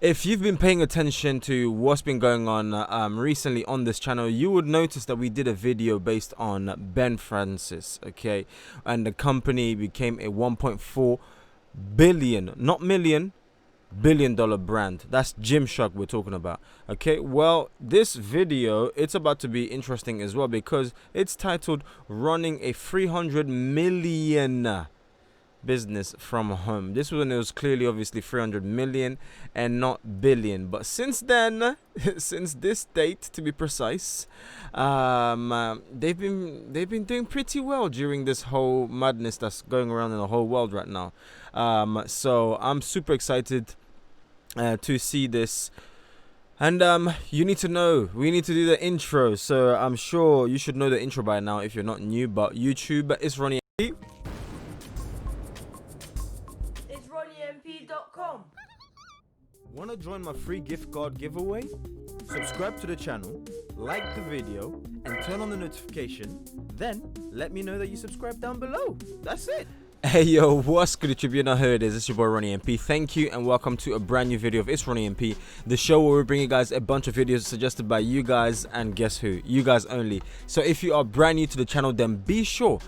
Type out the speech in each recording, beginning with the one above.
If you've been paying attention to what's been going on recently on this channel, you would notice that we did a video based on Ben Francis, okay? And the company became a 1.4 billion, not million, billion-dollar brand. That's Gymshark we're talking about, okay? Well, this video, it's about to be interesting as well because it's titled Running a 300 Million Business from Home. This one, it was clearly obviously 300 million and not billion, but since then since this date to be precise, they've been doing pretty well during this whole madness that's going around in the whole world right now. So I'm super excited to see this. And you need to know, we need to do the intro. So I'm sure you should know the intro by now if you're not new, but YouTube is Ronnie. Want to join my free gift card giveaway? Subscribe to the channel, like the video, and turn on the notification. Then let me know that you subscribe down below. That's it. Hey yo, what's good YouTube? You know who it is. It's your boy Ronnie MP. Thank you and welcome to a brand new video of It's Ronnie MP, the show where we bring you guys a bunch of videos suggested by you guys, and guess who? You guys only. So if you are brand new to the channel, then be sure,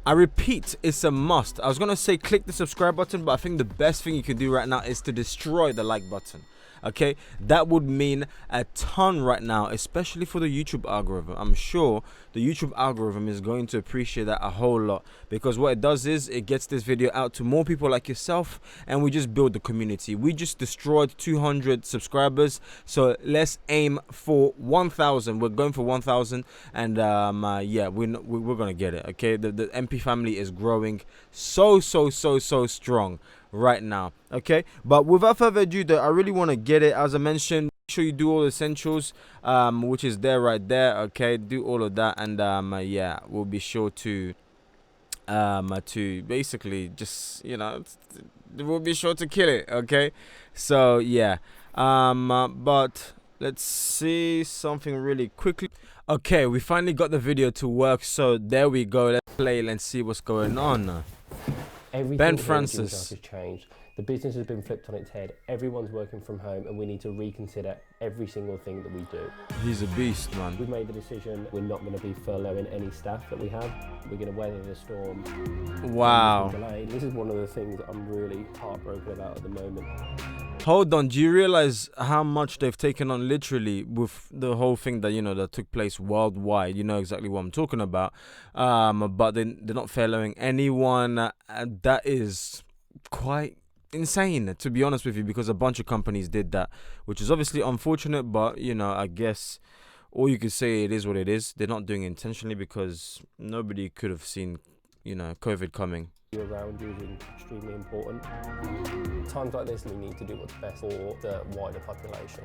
I repeat, it's a must. I was gonna say click the subscribe button, but I think the best thing you can do right now is to destroy the like button. Okay, that would mean a ton right now, especially for the YouTube algorithm. I'm sure the YouTube algorithm is going to appreciate that a whole lot, because what it does is it gets this video out to more people like yourself, and we just build the community. We just destroyed 200 subscribers, so let's aim for 1,000. We're going for 1,000, and yeah, we're gonna get it. Okay, the MP family is growing so strong right now. Okay, but without further ado though, I really want to get it. As I mentioned, make sure you do all the essentials, which is there right there. Okay, do all of that, and yeah, we'll be sure to basically just, you know, we'll be sure to kill it. Okay, so yeah, but let's see something really quickly. Okay, we finally got the video to work, so there we go. Let's play. Let's see what's going on. Everything Ben Francis has changed. The business has been flipped on its head. Everyone's working from home, and we need to reconsider every single thing that we do. He's a beast, man. We've made the decision we're not going to be furloughing any staff that we have. We're going to weather the storm. Wow. This is one of the things that I'm really heartbroken about at the moment. Hold on, do you realize how much they've taken on literally with the whole thing that, you know, that took place worldwide? You know exactly what I'm talking about. But they're not furloughing anyone. That is quite insane, to be honest with you, because a bunch of companies did that, which is obviously unfortunate, but, you know, I guess all you could say, it is what it is. They're not doing it intentionally, because nobody could have seen, you know, COVID coming. Around you is extremely important. Times like this, we need to do what's best for the wider population.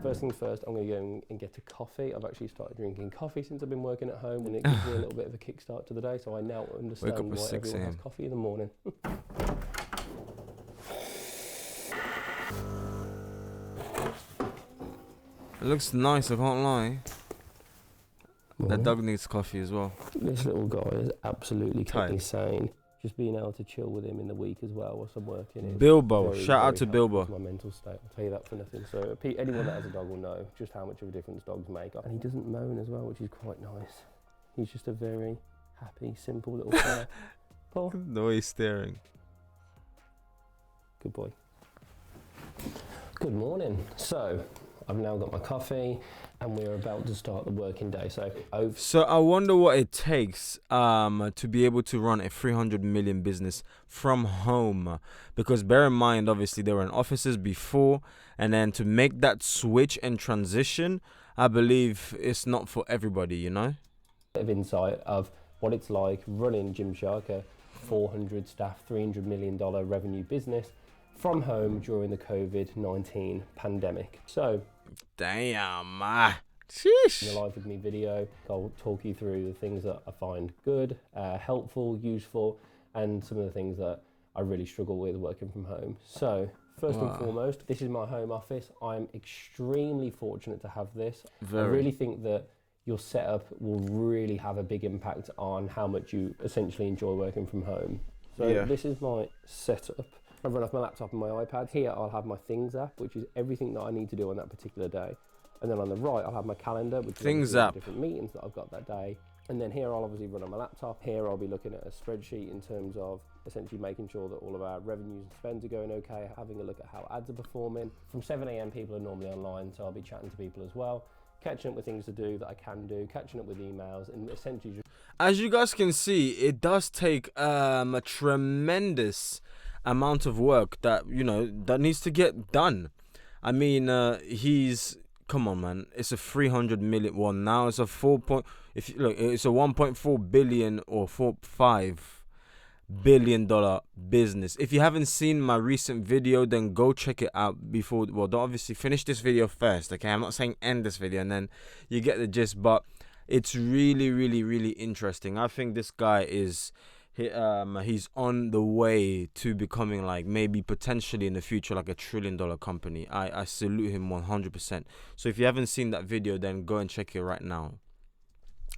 First things first, I'm going to go and get a coffee. I've actually started drinking coffee since I've been working at home, and it gives me a little bit of a kickstart to the day, so I now understand why everyone has coffee in the morning. It looks nice, I can't lie. That dog needs coffee as well. This little guy is absolutely kept me sane. Just being able to chill with him in the week as well whilst I'm working. Bilbo, shout out to Bilbo. My mental state, I'll tell you that for nothing. So anyone that has a dog will know just how much of a difference dogs make. And he doesn't moan as well, which is quite nice. He's just a very happy, simple little fella. Paul? The way he's staring. Good boy. Good morning. So, I've now got my coffee, and we're about to start the working day. So I wonder what it takes to be able to run a 300 million business from home, because bear in mind, obviously they were in offices before, and then to make that switch and transition, I believe it's not for everybody, you know. Bit of insight of what it's like running Gymshark, a 400 staff, $300 million revenue business from home during the COVID-19 pandemic. So, damn, sheesh. In the Live With Me video, I'll talk you through the things that I find good, helpful, useful, and some of the things that I really struggle with working from home. So, first and foremost, this is my home office. I'm extremely fortunate to have this. I really think that your setup will really have a big impact on how much you essentially enjoy working from home. So this is my setup. I run off my laptop and my iPad. Here I'll have my Things app, which is everything that I need to do on that particular day. And then on the right, I'll have my calendar, which is the different meetings that I've got that day. And then here I'll obviously run on my laptop. Here I'll be looking at a spreadsheet in terms of essentially making sure that all of our revenues and spends are going okay, having a look at how ads are performing. From 7 a.m. people are normally online, so I'll be chatting to people as well, catching up with things to do that I can do, catching up with emails, and essentially just... As you guys can see, it does take a tremendous amount of work that, you know, that needs to get done. I mean, come on, man. It's a 300 million one now. It's a it's a 1.4 billion or $5 billion business. If you haven't seen my recent video, then go check it out before. Well, don't obviously finish this video first, okay? I'm not saying end this video and then you get the gist, but it's really, really, really interesting. I think this guy is... he's on the way to becoming, like, maybe potentially in the future like $1 trillion company. I salute him 100%. So if you haven't seen that video, then go and check it right now,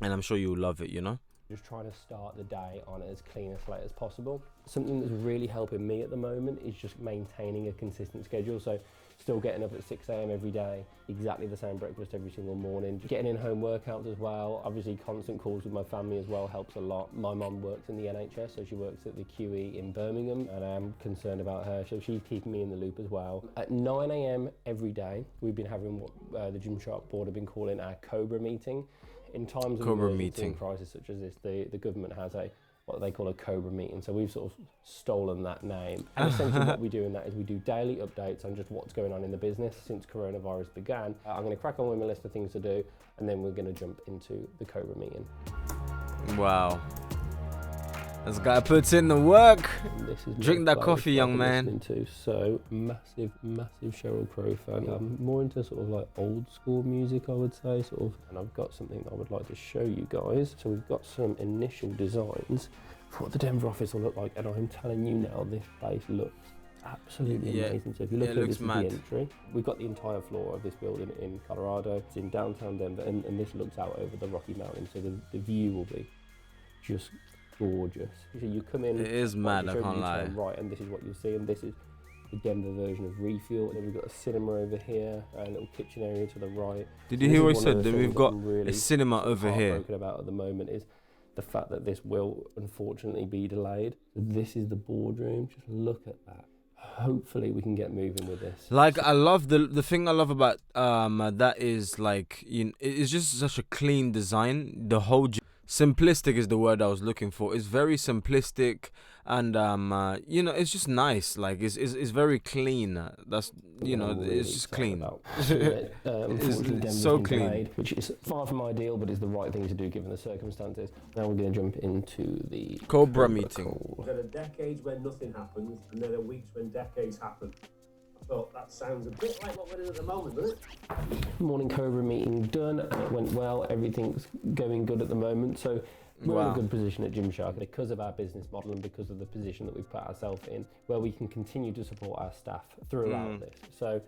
and I'm sure you'll love it, you know. Just trying to start the day on as clean a slate as possible. Something that's really helping me at the moment is just maintaining a consistent schedule. So still getting up at 6 a.m. every day, exactly the same breakfast every single morning, just getting in home workouts as well. Obviously constant calls with my family as well helps a lot. My mum works in the NHS, so she works at the QE in Birmingham, and I'm concerned about her, so she's keeping me in the loop as well. At 9 a.m. every day, we've been having what the Gymshark board have been calling our Cobra meeting. In times of emergency and crisis such as this, the government has what they call a Cobra meeting. So we've sort of stolen that name. And essentially what we do in that is we do daily updates on just what's going on in the business since coronavirus began. I'm going to crack on with my list of things to do, and then we're going to jump into the Cobra meeting. Wow. This guy puts in the work. Drink that coffee, young man. So massive Sheryl Crow fan. I'm more into sort of like old school music, I would say, sort of. And I've got something that I would like to show you guys. So we've got some initial designs for what the Denver office will look like, and I'm telling you now, this place looks absolutely amazing. So if you look at this, is the entry. We've got the entire floor of this building in Colorado. It's in downtown Denver, and this looks out over the Rocky Mountains. So the view will be just gorgeous. So you come in, it is mad, I can't lie. Right, and this is what you'll see, and this is the Denver version of Refuel. And then we've got a cinema over here, a little kitchen area to the right. Did you hear what he said? That we've got a cinema over here. What I'm about at the moment is the fact that this will unfortunately be delayed. This is the boardroom. Just look at that. Hopefully we can get moving with this. Like, I love the thing I love about that is, like, you know, it's just such a clean design. The whole simplistic is the word I was looking for. It's very simplistic, and you know, it's just nice. Like, it's very clean. That's, you know, really, it's just clean. It's so clean, delayed, which is far from ideal, but is the right thing to do given the circumstances. Now we're going to jump into the Cobra meeting. There are decades when nothing happens, and there are weeks when decades happen. I thought that sounds a bit like what we're in at the moment, doesn't it? Morning Cobra meeting done, and it went well. Everything's going good at the moment, so we're in a good position at Gymshark because of our business model and because of the position that we've put ourselves in, where we can continue to support our staff throughout this. So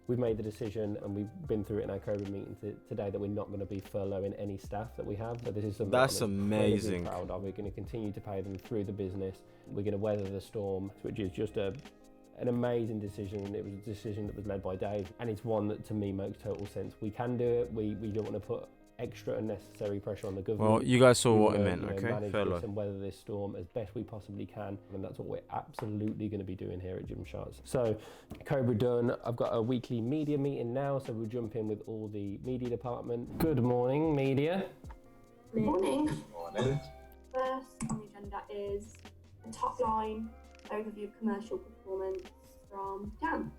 we've made the decision, and we've been through it in our Cobra meeting today, that we're not going to be furloughing any staff that we have. So this is something that's amazing. Proud of. We're going to continue to pay them through the business. We're going to weather the storm, which is just an amazing decision, and it was a decision that was led by Dave, and it's one that to me makes total sense. We can do it. We don't want to put extra unnecessary pressure on the government. Well, you guys saw what I meant, okay? Fair enough. And weather this storm as best we possibly can, and that's what we're absolutely going to be doing here at Gymshark. So, Cobra done. I've got a weekly media meeting now, so we'll jump in with all the media department. Good morning, media. Good morning. Morning. First on the agenda is a top line overview of commercial performance from Jan.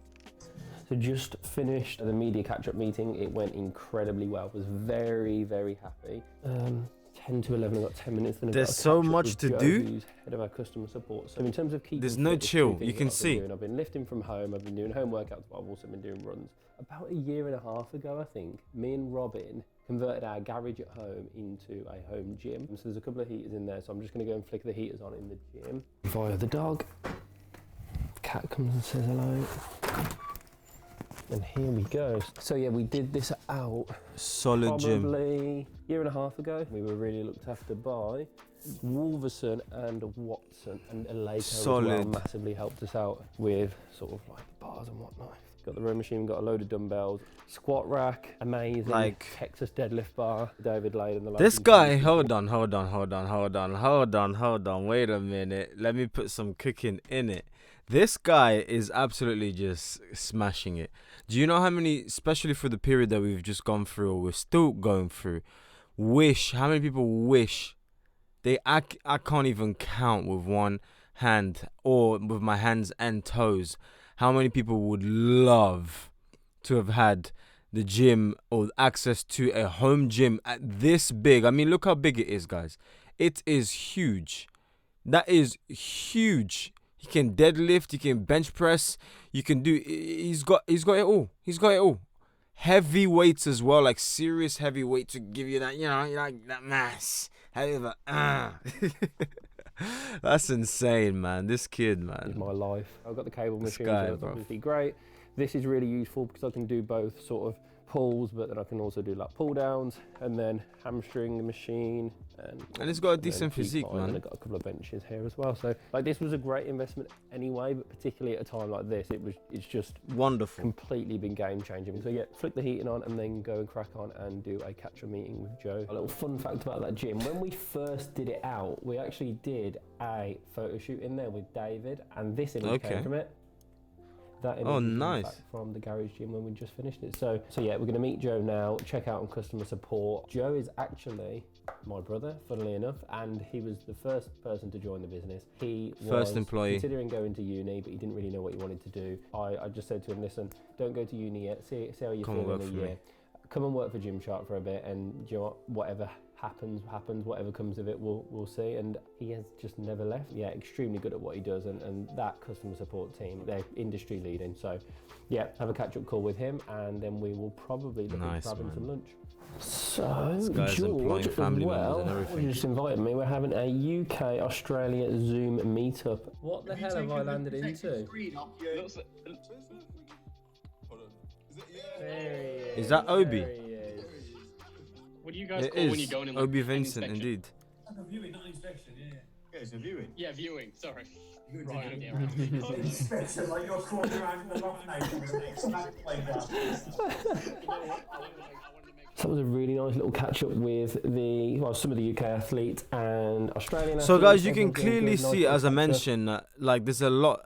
So just finished the media catch-up meeting. It went incredibly well. Was very, very happy. 10 to 11, I've got 10 minutes. Then there's so much to do. Head of our customer support. So in terms of keeping there's no chill. You can see. I've been lifting from home. I've been doing home workouts, but I've also been doing runs. About a year and a half ago, I think, me and Robin converted our garage at home into a home gym. So there's a couple of heaters in there. So I'm just going to go and flick the heaters on in the gym. Via the dog. Cat comes and says hello. And here we go. So yeah, we did this out solid gym probably a year and a half ago. We were really looked after by Wolverson and Watson and Eleiko as well Solid. massively helped us out with sort of like bars and whatnot. Got the row machine, got a load of dumbbells, squat rack, amazing, Like- Texas deadlift bar, David laid in the This guy, hold on. Wait a minute. Let me put some cooking in it. This guy is absolutely just smashing it. Do you know how many, especially for the period that we've just gone through, or we're still going through, how many people wish I can't even count with one hand or with my hands and toes how many people would love to have had the gym or access to a home gym at this big. I mean, look how big it is, guys. It is huge. That is huge. He can deadlift, he can bench press, you can do, he's got it all. He's got it all. Heavy weights as well, like serious heavy weight to give you that, like that mass. However, that's insane, man. This kid, man. Is my life. I've got the cable This machine, guy, so that's bro. obviously great. This is really useful because I can do both sort of pulls, but then I can also do like pull downs and then hamstring machine. And it's got a then decent physique, decline, man. And I've got a couple of benches here as well. So like this was a great investment anyway, but particularly at a time like this, it's just Wonderful. completely been game changing. So yeah, flick the heating on and then go and crack on and do a catch-up meeting with Joe. A little fun fact about that gym, when we first did it out, we actually did a photo shoot in there with David, and this image came from it. That image Oh, was in nice. fact from the garage gym when we just finished it. So yeah, we're going to meet Joe now, check out on customer support. Joe is actually my brother, funnily enough, and he was the first person to join the business. He First was employee. considering going to uni, but he didn't really know what he wanted to do. I just said to him, listen, don't go to uni yet, see how you Come feel work in a for year. me. Come and work for Gymshark for a bit, and you know what, whatever happens, whatever comes of it, we'll see. And he has just never left. Yeah, extremely good at what he does, and that customer support team, they're industry leading. So yeah, have a catch-up call with him, and then we will probably look at grabbing some lunch. So This guy's employing George, family as members well, and everything. you just invited me. We're having a UK Australia Zoom meetup. What the hell have I landed into? Is that Obi? There he is. What do you guys It call when you is. go in like, Obi an Vincent, inspection? indeed. Like a viewing, not an inspection, yeah. Yeah, it's a viewing. Yeah, viewing. Sorry. Viewing, Right, yeah. yeah, Inspection, like you're crawling around in the rock nation with an expert playground. So it was a really nice little catch up with some of the UK athletes and Australian athletes. So, guys, you can Everyone's doing clearly good, nice see, little as I catch up. mentioned, like there's a lot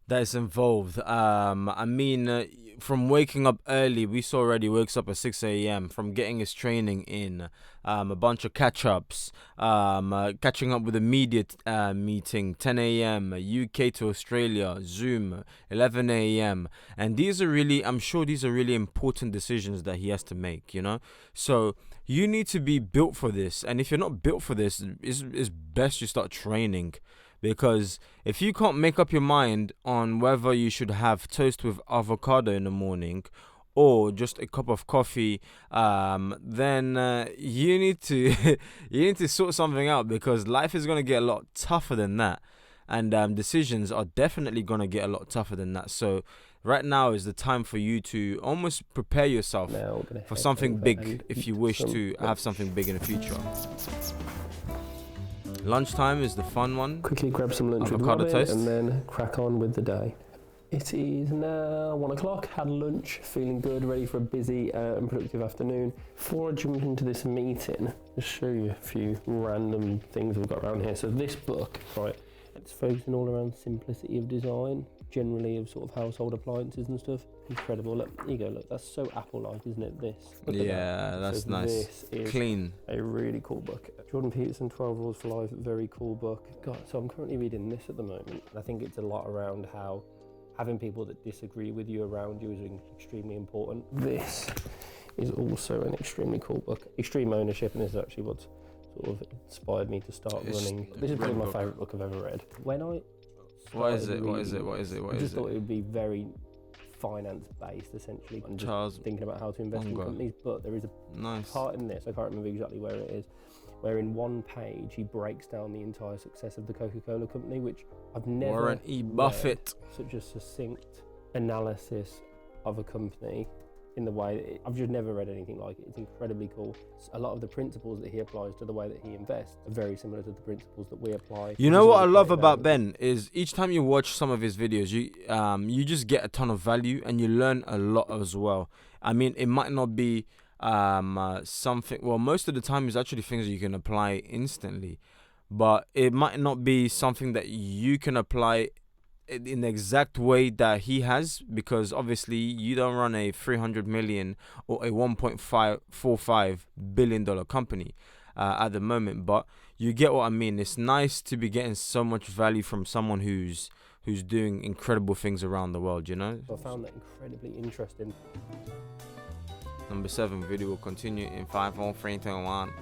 that is involved. I mean, from waking up early, we saw already wakes up at 6 a.m. From getting his training in, a bunch of catch-ups, catching up with the media meeting, 10 a.m. UK to Australia, Zoom, 11 a.m. And these are really, I'm sure these are really important decisions that he has to make, you know? So you need to be built for this. And if you're not built for this, it's best you start training. Because if you can't make up your mind on whether you should have toast with avocado in the morning or just a cup of coffee, then you need to sort something out, because life is going to get a lot tougher than that, and decisions are definitely going to get a lot tougher than that. So right now is the time for you to almost prepare yourself Now we're gonna for head something over big and if eat you wish some to have lunch. something big in the future. Lunchtime is the fun one. Quickly grab some lunch with Avocado Robin toast. and then crack on with the day. It is now 1 o'clock, had lunch, feeling good, ready for a busy and productive afternoon. Before I jump into this meeting, I'll show you a few random things we've got around here. So this book, right, it's focusing all around simplicity of design, generally of sort of household appliances and stuff. Incredible. Look, here you go, look, that's so Apple-like, isn't it, this? Look at Yeah, that. that's So nice. This is Clean. a really cool book. Jordan Peterson, 12 Rules for Life, very cool book. God, so I'm currently reading this at the moment. I think it's a lot around how having people that disagree with you around you is extremely important. This is also an extremely cool book. Extreme Ownership, and this is actually what's sort of inspired me to start It's running. a This is probably great my book. favourite book I've ever read. When I What is started it? What is reading it? What is it? What I is just thought it? it would be very finance based, essentially, and just Charles thinking about how to invest in Munger. companies. But there is a Nice. part in this, I can't remember exactly where it is, where in one page he breaks down the entire success of the Coca-Cola company, which I've never Warren E. read Buffett. such a succinct analysis of a company in the way, I've just never read anything like it. It's incredibly cool. A lot of the principles that he applies to the way that he invests are very similar to the principles that we apply. You know what I love about Ben is each time you watch some of his videos, you just get a ton of value and you learn a lot as well. I mean, it might not be something, well, most of the time it's actually things that you can apply instantly, but it might not be something that you can apply in the exact way that he has, because obviously you don't run a 300 million or a 1.45 billion dollar company at the moment, but you get what I mean. It's nice to be getting so much value from someone who's doing incredible things around the world, you know. I found that incredibly interesting. Number 7 video will continue in 5, 4, 3, 2, 1.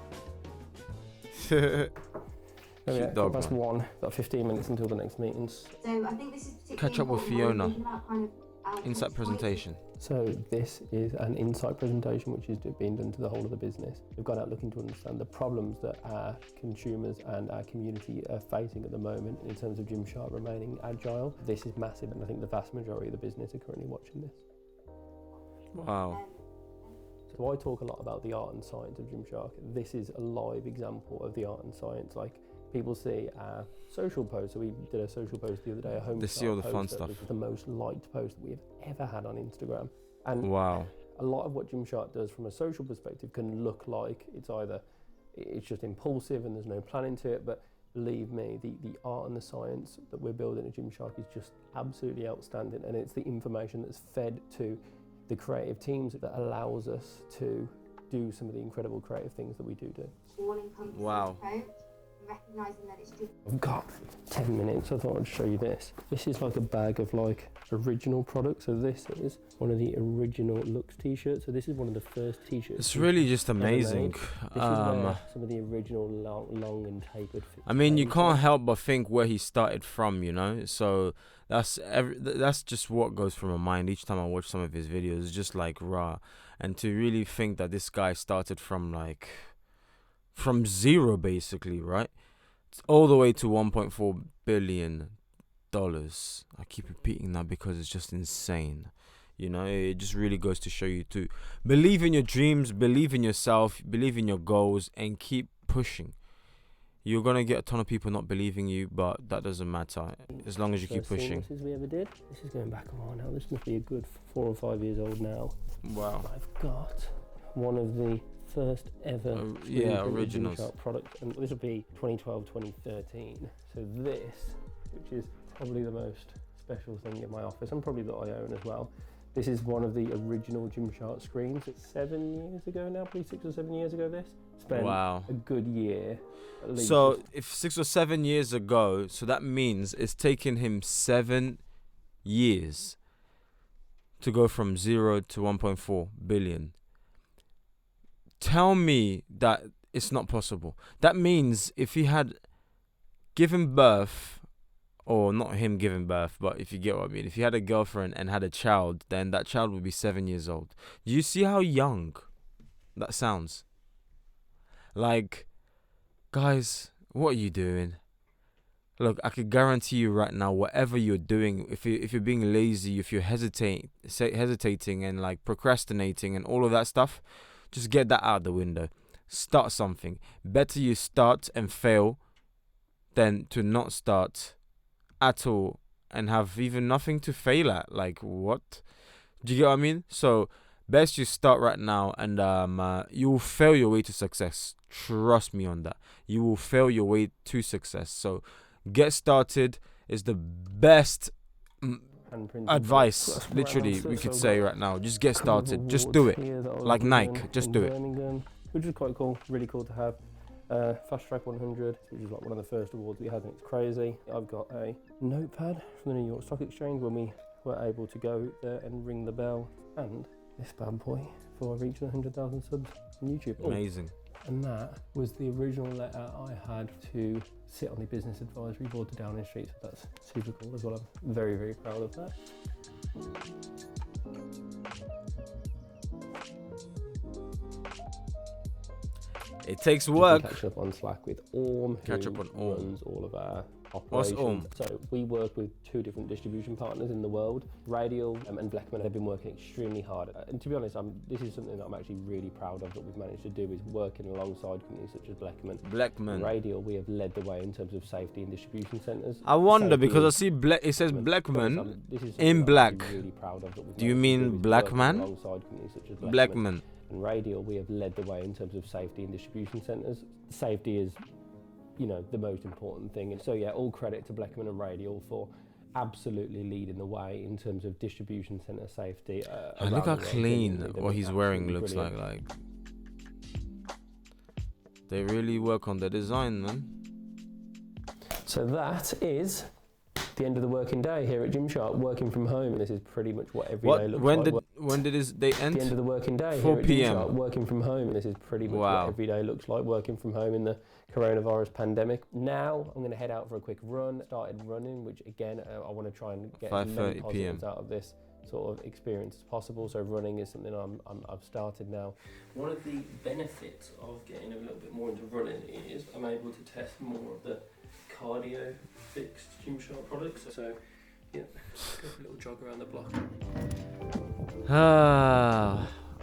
Yeah, dog, that's man. one. Got 15 minutes until the next meetings. So I think this is particularly Catch up with important when Fiona. we're thinking about kind of Insight presentation. So this is an insight presentation which is being done to the whole of the business. We've gone out looking to understand the problems that our consumers and our community are facing at the moment in terms of Gymshark remaining agile. This is massive, and I think the vast majority of the business are currently watching this. Wow. So I talk a lot about the art and science of Gymshark. This is a live example of the art and science. Like, people see our social post. So we did a social post the other day, a home They see all the post fun that stuff. was the most liked post that we've ever had on Instagram. And Wow. a lot of what Gymshark does from a social perspective can look like it's just impulsive and there's no planning to it, but believe me, the art and the science that we're building at Gymshark is just absolutely outstanding, and it's the information that's fed to the creative teams that allows us to do some of the incredible creative things that we do. all-encompassing Wow. approach, recognising that it's just I've got 10 minutes, I thought I'd show you this. This is like a bag of like original products. So this is one of the original Lux t-shirts. So this is one of the first t-shirts. It's really just amazing. This is where some of the original long and tapered fits I mean, you came can't from. help but think where he started from, you know. So that's just what goes through my mind each time I watch some of his videos. It's just like raw, and to really think that this guy started from zero, basically, right? It's all the way to $1.4 billion. I keep repeating that because it's just insane. You know, it just really goes to show you to believe in your dreams, believe in yourself, believe in your goals, and keep pushing. You're gonna get a ton of people not believing you, but that doesn't matter as long as you keep First pushing. seamlesses we ever did. This is going back a while now. This must be a good 4 or 5 years old now. Wow. I've got one of the first ever originals. Gymshark products, and this will be 2012, 2013. So this, which is probably the most special thing in my office, and probably that I own as well. This is one of the original Gymshark screens. It's 7 years ago now, probably 6 or 7 years ago. This spent Wow. a good year. At least. So if 6 or 7 years ago, so that means it's taken him 7 years to go from 0 to 1.4 billion. Tell me that it's not possible. That means if he had given birth, or not him giving birth, but if you get what I mean, if he had a girlfriend and had a child, then that child would be 7 years old. Do you see how young that sounds? Like, guys, what are you doing? Look, I could guarantee you right now, whatever you're doing, if you're being lazy, if you're hesitating and like procrastinating and all of that stuff, just get that out the window. Start something. Better you start and fail than to not start at all and have even nothing to fail at. Like, what? Do you get what I mean? So best you start right now, and you will fail your way to success. Trust me on that. You will fail your way to success. So get started is the best advice, literally, we could say right now. Just get started. Just do it. Like Nike, just do it. Which is quite cool, really cool to have. Fast Track 100, which is like one of the first awards we had, and it's crazy. I've got a notepad from the New York Stock Exchange when we were able to go there and ring the bell, and this bad boy for reaching 100,000 subs on YouTube. Amazing. And that was the original letter I had to sit on the business advisory board to Downing Street, so that's super cool as well. I'm very, very proud of that. It takes work. Catch up on Slack with Orm, Catch who up on Orm. runs all of our What's operations. So we work with 2 different distribution partners in the world, Radial and Bleckmann. They've been working extremely hard. And to be honest, this is something that I'm actually really proud of that we've managed to do, is working alongside companies such as Bleckmann. Radial, we have led the way in terms of safety in distribution centres. I wonder because I see it says Bleckmann in black. Really proud of that we've Do you managed to mean do, is Blackman? working alongside companies such as Bleckmann. And Radial, we have led the way in terms of safety in distribution centres. Safety is, you know, the most important thing. And so yeah, all credit to Bleckmann and Radial for absolutely leading the way in terms of distribution centre safety. Look how clean what he's wearing looks brilliant. like. They really work on the design, man. So that is the end of the working day here at Gymshark, working from home. And this is pretty much what every day looks like. When did they end? The end of the working day 4 here at p.m. Gymshark, working from home. This is pretty much what every day looks like, working from home in the coronavirus pandemic. Now I'm going to head out for a quick run. Started running, which again, I want to try and get as many positives out of this sort of experience as possible. So running is something I've started now. One of the benefits of getting a little bit more into running is I'm able to test more of the cardio fixed Gymshark products. So yeah, go for a little jog around the block.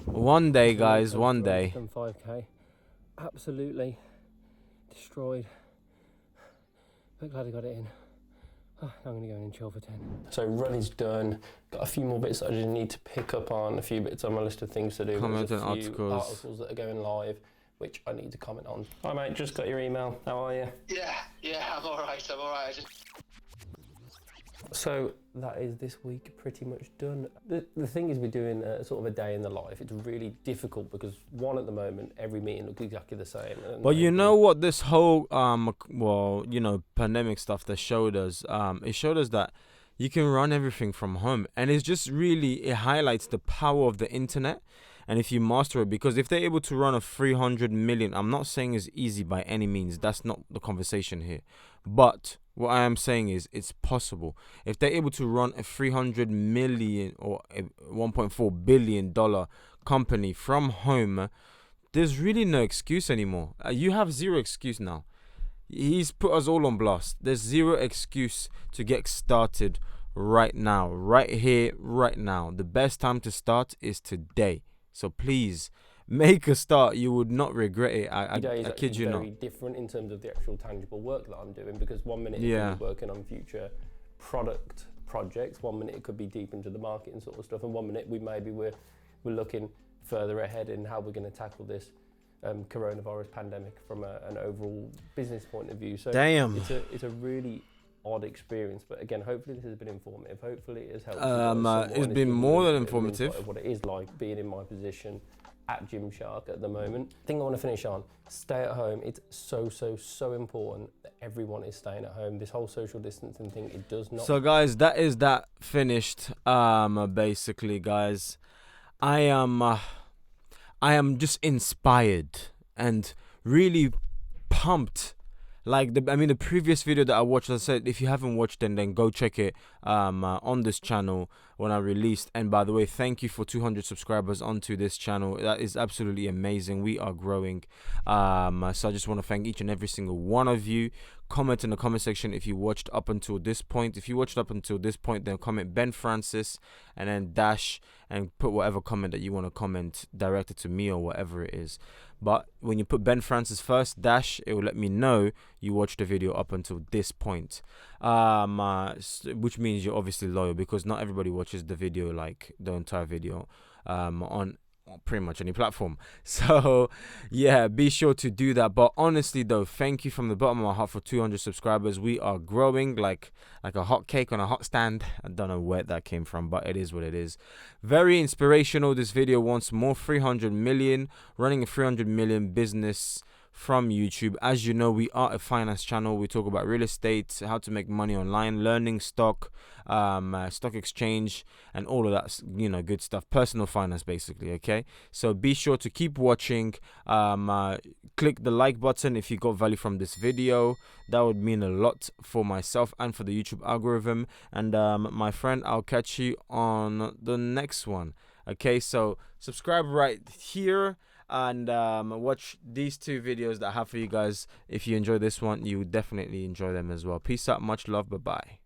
One day, guys, one day. Done 5k, absolutely destroyed, but glad I got it in. Now I'm going to go in and chill for 10. So run is done. Got a few more bits that I just need to pick up on, a few bits on my list of things to do. Comment on articles that are going live, which I need to comment on. Hi mate, just got your email. How are you? Yeah, I'm alright. So that is this week pretty much done. The thing is, we're doing sort of a day in the life. It's really difficult because one, at the moment, every meeting looks exactly the same. But you know what this whole pandemic stuff that showed us, it showed us that you can run everything from home, and it's just really, it highlights the power of the internet. And if you master it, because if they're able to run a 300 million, I'm not saying it's easy by any means. That's not the conversation here. But what I am saying is it's possible. If they're able to run a 300 million or a $1.4 billion company from home, there's really no excuse anymore. You have zero excuse now. He's put us all on blast. There's zero excuse to get started right now, right here, right now. The best time to start is today. So please make a start. You would not regret it. I kid you not. Very different in terms of the actual tangible work that I'm doing, because one minute it could be working on future product projects, one minute it could be deep into the marketing sort of stuff, and one minute we're looking further ahead in how we're going to tackle this coronavirus pandemic from an overall business point of view. So damn, it's a really odd experience, but again, hopefully this has been informative. Hopefully it has helped. It's been more than informative. What it is like being in my position at Gymshark at the moment. Thing I want to finish on: stay at home. It's so important that everyone is staying at home. This whole social distancing thing, it does not. So guys, that is that finished. Basically, guys, I am just inspired and really pumped. Like the previous video that I watched, I said, if you haven't watched it, then go check it on this channel when I released. And by the way, thank you for 200 subscribers onto this channel. That is absolutely amazing. We are growing. So I just want to thank each and every single one of you. Comment in the comment section if you watched up until this point. If you watched up until this point, then comment Ben Francis and then dash and put whatever comment that you want to comment directed to me or whatever it is. But when you put Ben Francis first, dash, it will let me know you watched the video up until this point. Which means you're obviously loyal, because not everybody watches the video, like the entire video, on pretty much any platform. So yeah, be sure to do that. But honestly though, thank you from the bottom of my heart for 200 subscribers. We are growing like a hot cake on a hot stand. I don't know where that came from, but it is what it is. Very inspirational. This video wants more. 300 million, running a 300 million business from YouTube. As you know, we are a finance channel. We talk about real estate, how to make money online, learning stock, stock exchange, and all of that, good stuff. Personal finance, basically. Okay, so be sure to keep watching. Click the like button if you got value from this video. That would mean a lot for myself and for the YouTube algorithm. And my friend, I'll catch you on the next one. Okay, so subscribe right here. and watch these 2 videos that I have for you guys. If you enjoy this one, you would definitely enjoy them as well. Peace out, much love, bye bye.